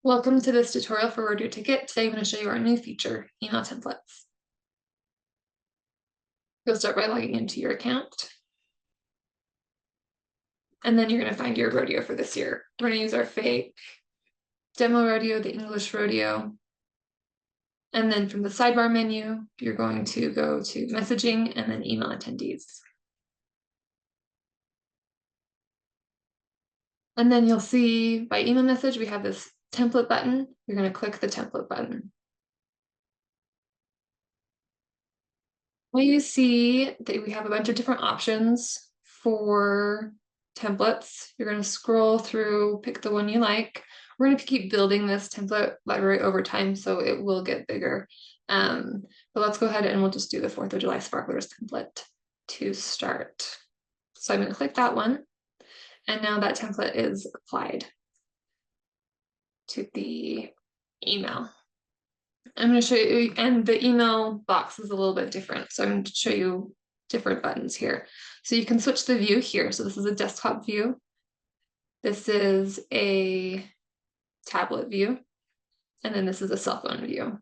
Welcome to this tutorial for Rodeo Ticket. Today I'm going to show you our new feature, email templates. You'll start by logging into your account. And then you're going to find your rodeo for this year. We're going to use our fake demo rodeo, the English rodeo. And then from the sidebar menu, you're going to go to messaging and then email attendees. And then you'll see by email message, we have this template button. You're going to click the template button. Well, you see that we have a bunch of different options for templates. You're going to scroll through, pick the one you like. We're going to keep building this template library over time, so it will get bigger. But let's go ahead and we'll just do the 4th of July Sparklers template to start. So I'm going to click that one. And now that template is applied to the email. I'm going to show you, and the email box is a little bit different. So I'm going to show you different buttons here. So you can switch the view here. So this is a desktop view. This is a tablet view. And then this is a cell phone view.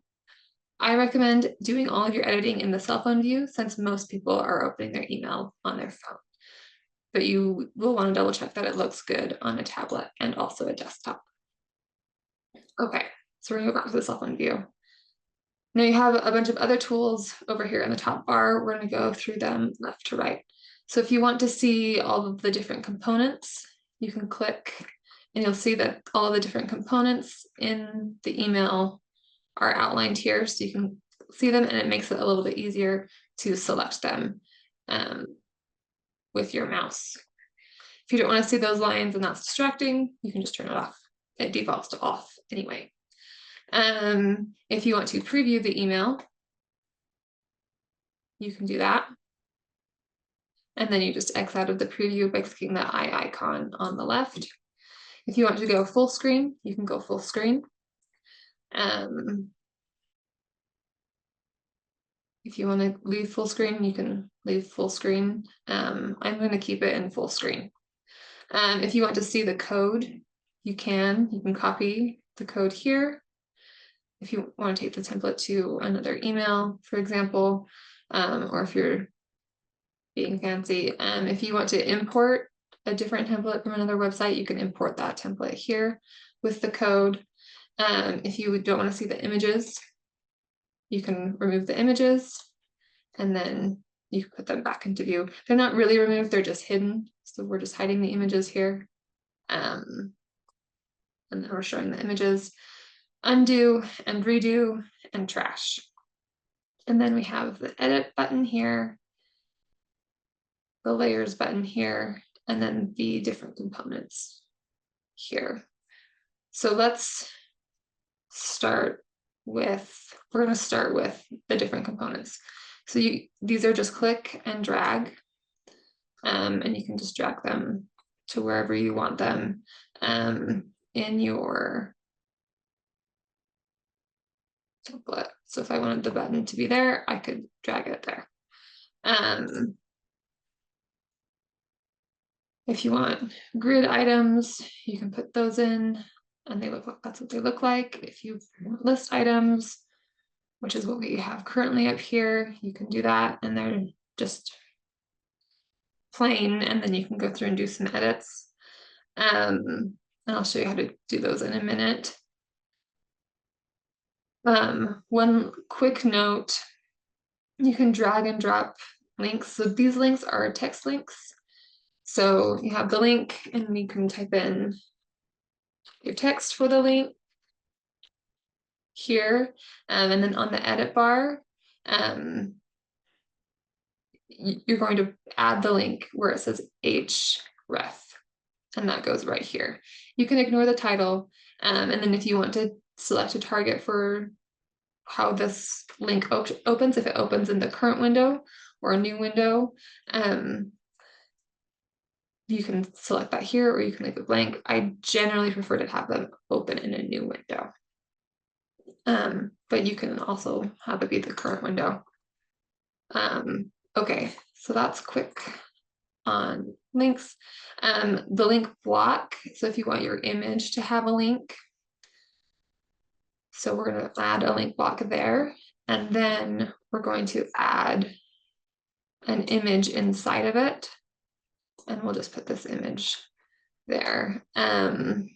I recommend doing all of your editing in the cell phone view since most people are opening their email on their phone. But you will want to double check that it looks good on a tablet and also a desktop. Okay, so we're going to go back to the cell phone view. Now you have a bunch of other tools over here in the top bar. We're going to go through them left to right. So if you want to see all of the different components, you can click and you'll see that all of the different components in the email are outlined here. So you can see them and it makes it a little bit easier to select them with your mouse. If you don't want to see those lines and that's distracting, you can just turn it off. It defaults to off anyway. If you want to preview the email, you can do that. And then you just X out of the preview by clicking the eye icon on the left. If you want to go full screen, you can go full screen. If you want to leave full screen, you can leave full screen. I'm going to keep it in full screen. If you want to see the code, you can copy the code here. If you want to take the template to another email, for example, or if you're being fancy, if you want to import a different template from another website, you can import that template here with the code. If you don't want to see the images, you can remove the images and then you can put them back into view. They're not really removed, they're just hidden. So we're just hiding the images here. And then we're showing the images. Undo and redo and trash. And then we have the edit button here, the layers button here, and then the different components here. So let's start with, we're going to start with the different components. So these are just click and drag, and you can just drag them to wherever you want them in your template. So if I wanted the button to be there, I could drag it there. If you want grid items, you can put those in and they look like, that's what they look like. If you want list items, which is what we have currently up here, you can do that and they're just plain, and then you can go through and do some edits. And I'll show you how to do those in a minute. One quick note, you can drag and drop links. So these links are text links. So you have the link and you can type in your text for the link here. And then on the edit bar, you're going to add the link where it says href, and that goes right here. You can ignore the title. And then if you want to select a target for how this link opens, if it opens in the current window or a new window, you can select that here or you can leave it blank. I generally prefer to have them open in a new window. But you can also have it be the current window. Okay, so that's quick on links. The link block, so if you want your image to have a link, So we're going to add a link block there, and then we're going to add an image inside of it. And we'll just put this image there. And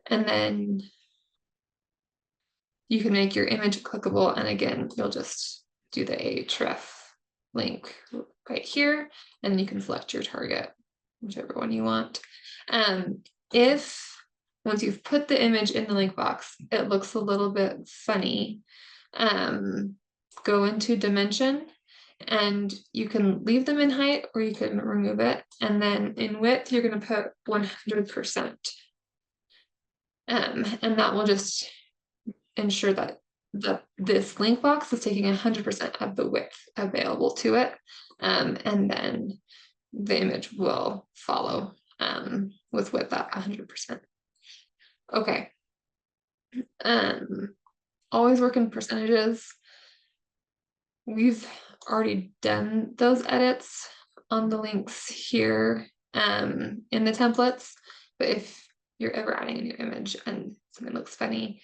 then you can make your image clickable. And again, you'll just do the Ahrefs link right here, and you can select your target, whichever one you want. If once you've put the image in the link box, it looks a little bit funny, go into dimension, and you can leave them in height or you can remove it. And then in width, you're going to put 100%. And that will just ensure that this link box is taking 100% of the width available to it. And then the image will follow with width at 100%. Okay. Always work in percentages. We've already done those edits on the links here in the templates, but if you're ever adding a new image and something looks funny,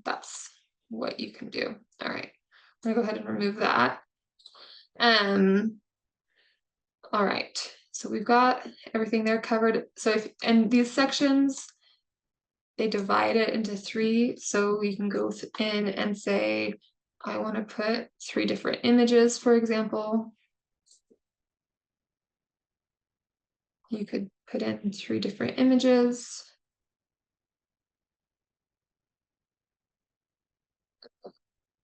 that's what you can do. All right, I'm gonna go ahead and remove that. All right, so we've got everything there covered. So and these sections, they divide it into 3, so you can go in and say, I want to put 3 different images, for example. You could put in 3 different images.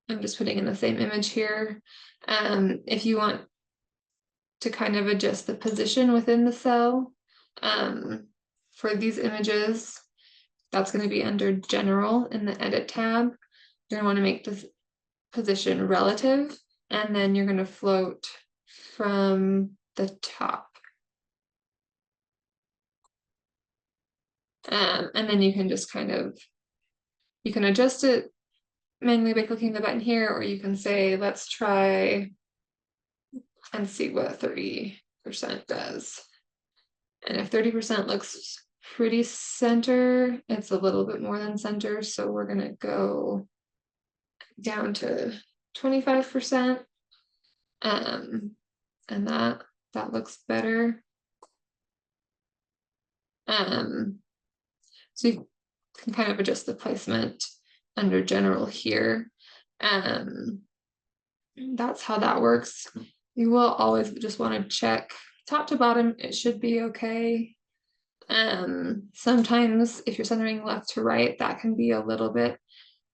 I'm just putting in the same image here. If you want to kind of adjust the position within the cell for these images, that's going to be under General in the Edit tab. You're going to want to make this position relative, and then you're going to float from the top. And then you can just kind of, you can adjust it manually by clicking the button here, or you can say, let's try and see what 30% does. And if 30% looks pretty center, it's a little bit more than center, so we're going to go down to 25%. And that looks better. So you can kind of adjust the placement under General here. That's how that works. You will always just want to check top to bottom, it should be okay. Sometimes if you're centering left to right, that can be a little bit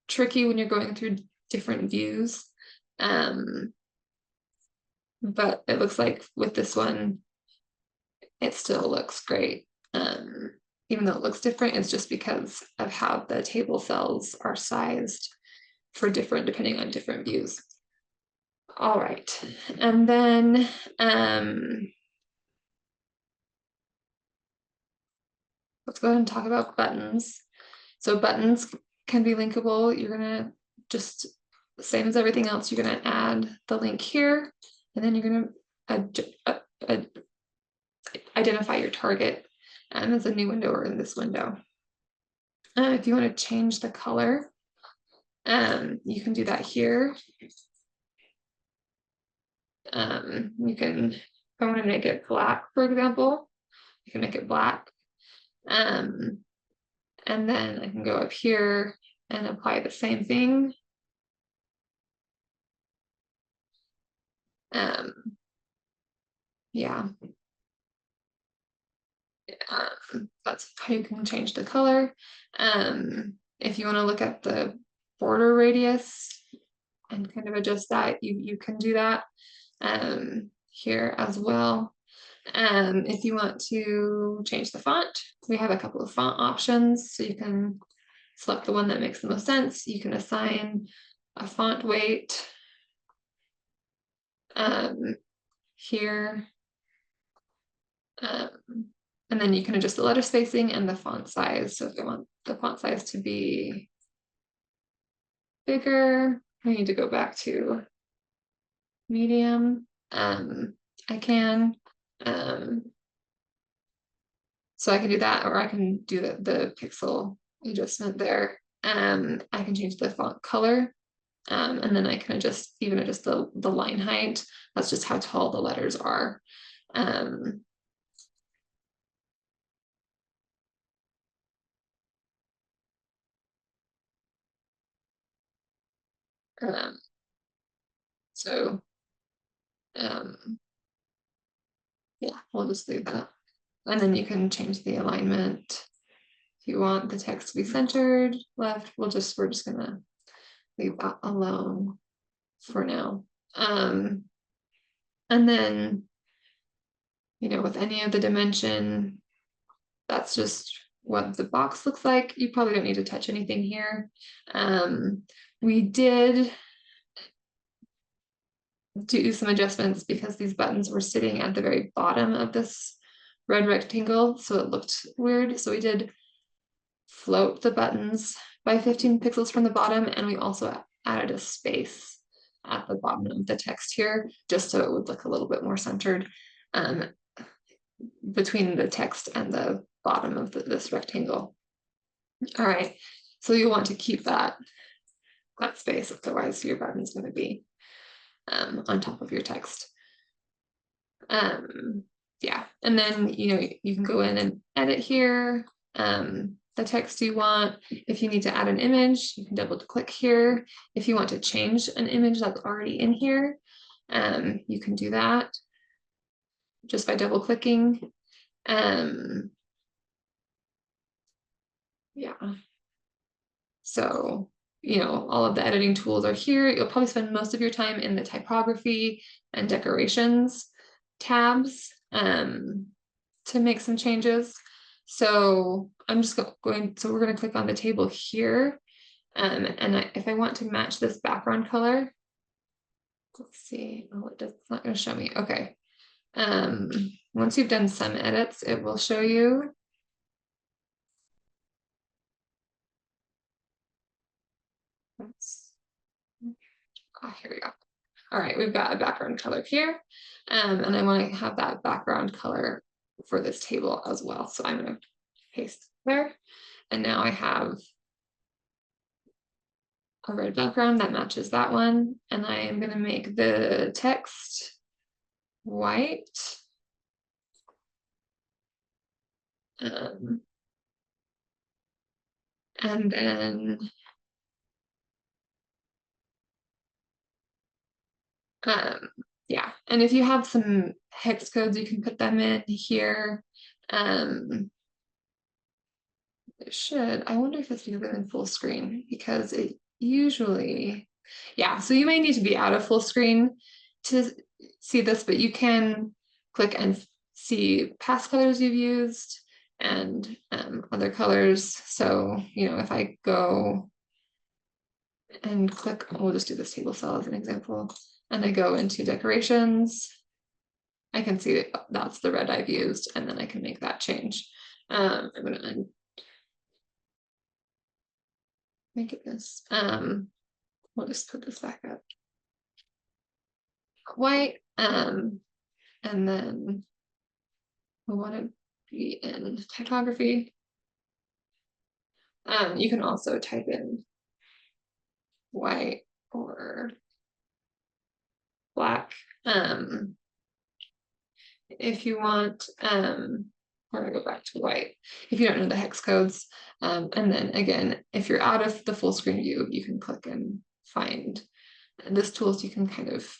tricky when you're going through different views. But it looks like with this one, it still looks great. Even though it looks different, it's just because of how the table cells are sized for different, depending on different views. All right, and then let's go ahead and talk about buttons. So buttons can be linkable. You're gonna just, same as everything else, you're gonna add the link here, and then you're gonna identify your target as a new window or in this window. If you want to change the color, you can do that here. You can, if I want to make it black, for example, you can make it black. And then I can go up here and apply the same thing. Yeah. That's how you can change the color. If you want to look at the border radius and kind of adjust that, you can do that here as well. If you want to change the font, we have a couple of font options, so you can select the one that makes the most sense. You can assign a font weight here, and then you can adjust the letter spacing and the font size. So if I want the font size to be bigger, I need to go back to medium. I can. So I can do that, or I can do the pixel adjustment there. I can change the font color. And then I can even adjust the line height. That's just how tall the letters are. Um, um, so um, yeah, we'll just leave that. And then you can change the alignment. If you want the text to be centered left, we're just gonna leave that alone for now. And then, with any of the dimension, that's just what the box looks like. You probably don't need to touch anything here. We did do some adjustments because these buttons were sitting at the very bottom of this red rectangle, so it looked weird. So we did float the buttons by 15 pixels from the bottom, and we also added a space at the bottom of the text here, just so it would look a little bit more centered between the text and the bottom of this rectangle. All right, so you want to keep that space, otherwise your button's going to be on top of your text. Yeah, and then you can go in and edit here the text you want. If you need to add an image, you can double click here. If you want to change an image that's already in here, you can do that just by double clicking. Yeah, so all of the editing tools are here. You'll probably spend most of your time in the typography and decorations tabs to make some changes. So I'm just we're going to click on the table here. And if I want to match this background color, let's see. Oh, it's not going to show me. Okay. Once you've done some edits, it will show you. Here we go. All right, we've got a background color here. And I want to have that background color for this table as well. So I'm going to paste there. And now I have a red background that matches that one. And I am going to make the text white. And then yeah, and if you have some hex codes, you can put them in here. It should. I wonder if it's even in full screen, because it usually, yeah, so you may need to be out of full screen to see this, but you can click and see past colors you've used and other colors. So, if I go and click, we'll just do this table cell as an example, and I go into decorations, I can see that that's the red I've used, and then I can make that change. I'm going to make it this. We'll just put this back up. White, and then we want to be in typography. You can also type in white or black. If you want, we're gonna go back to white if you don't know the hex codes. And then again, if you're out of the full screen view, you can click and find this tool so you can kind of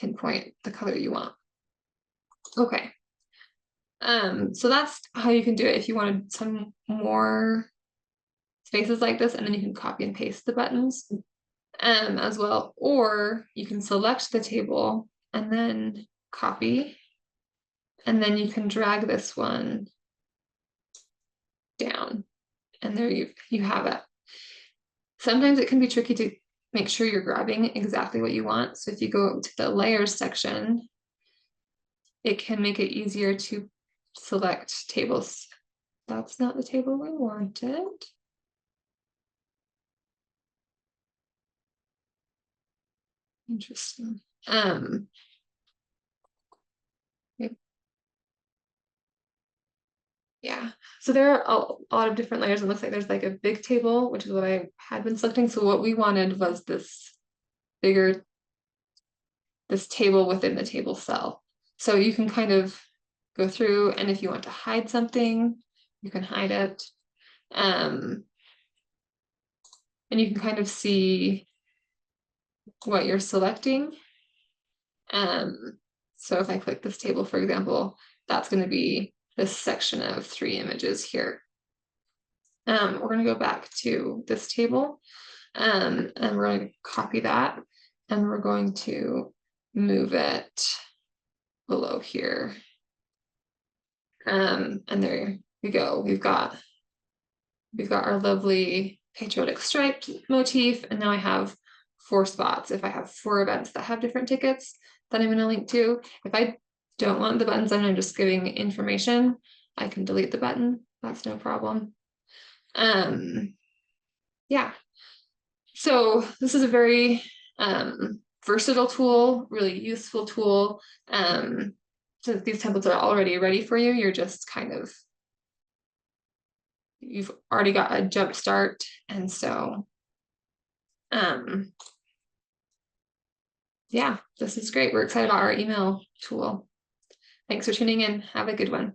pinpoint the color you want. Okay. So that's how you can do it if you wanted some more spaces like this, and then you can copy and paste the buttons as well, or you can select the table and then copy, and then you can drag this one down, and there you have it. Sometimes it can be tricky to make sure you're grabbing exactly what you want. So if you go to the layers section, it can make it easier to select tables. That's not the table we wanted. Interesting. Yeah, so there are a lot of different layers. It looks like there's like a big table, which is what I had been selecting. So what we wanted was this bigger, this table within the table cell. So you can kind of go through, and if you want to hide something, you can hide it. And you can kind of see what you're selecting. So if I click this table, for example, that's going to be this section of 3 images here. We're going to go back to this table, and we're going to copy that, and we're going to move it below here. And there we go. We've got our lovely patriotic striped motif, and now I have 4 spots. If I have 4 events that have different tickets that I'm going to link to, if I don't want the buttons and I'm just giving information, I can delete the button. That's no problem. Yeah. So this is a very versatile tool, really useful tool. Since these templates are already ready for you, you're just kind of, you've already got a jump start. And so, yeah, this is great. We're excited about our email tool. Thanks for tuning in. Have a good one.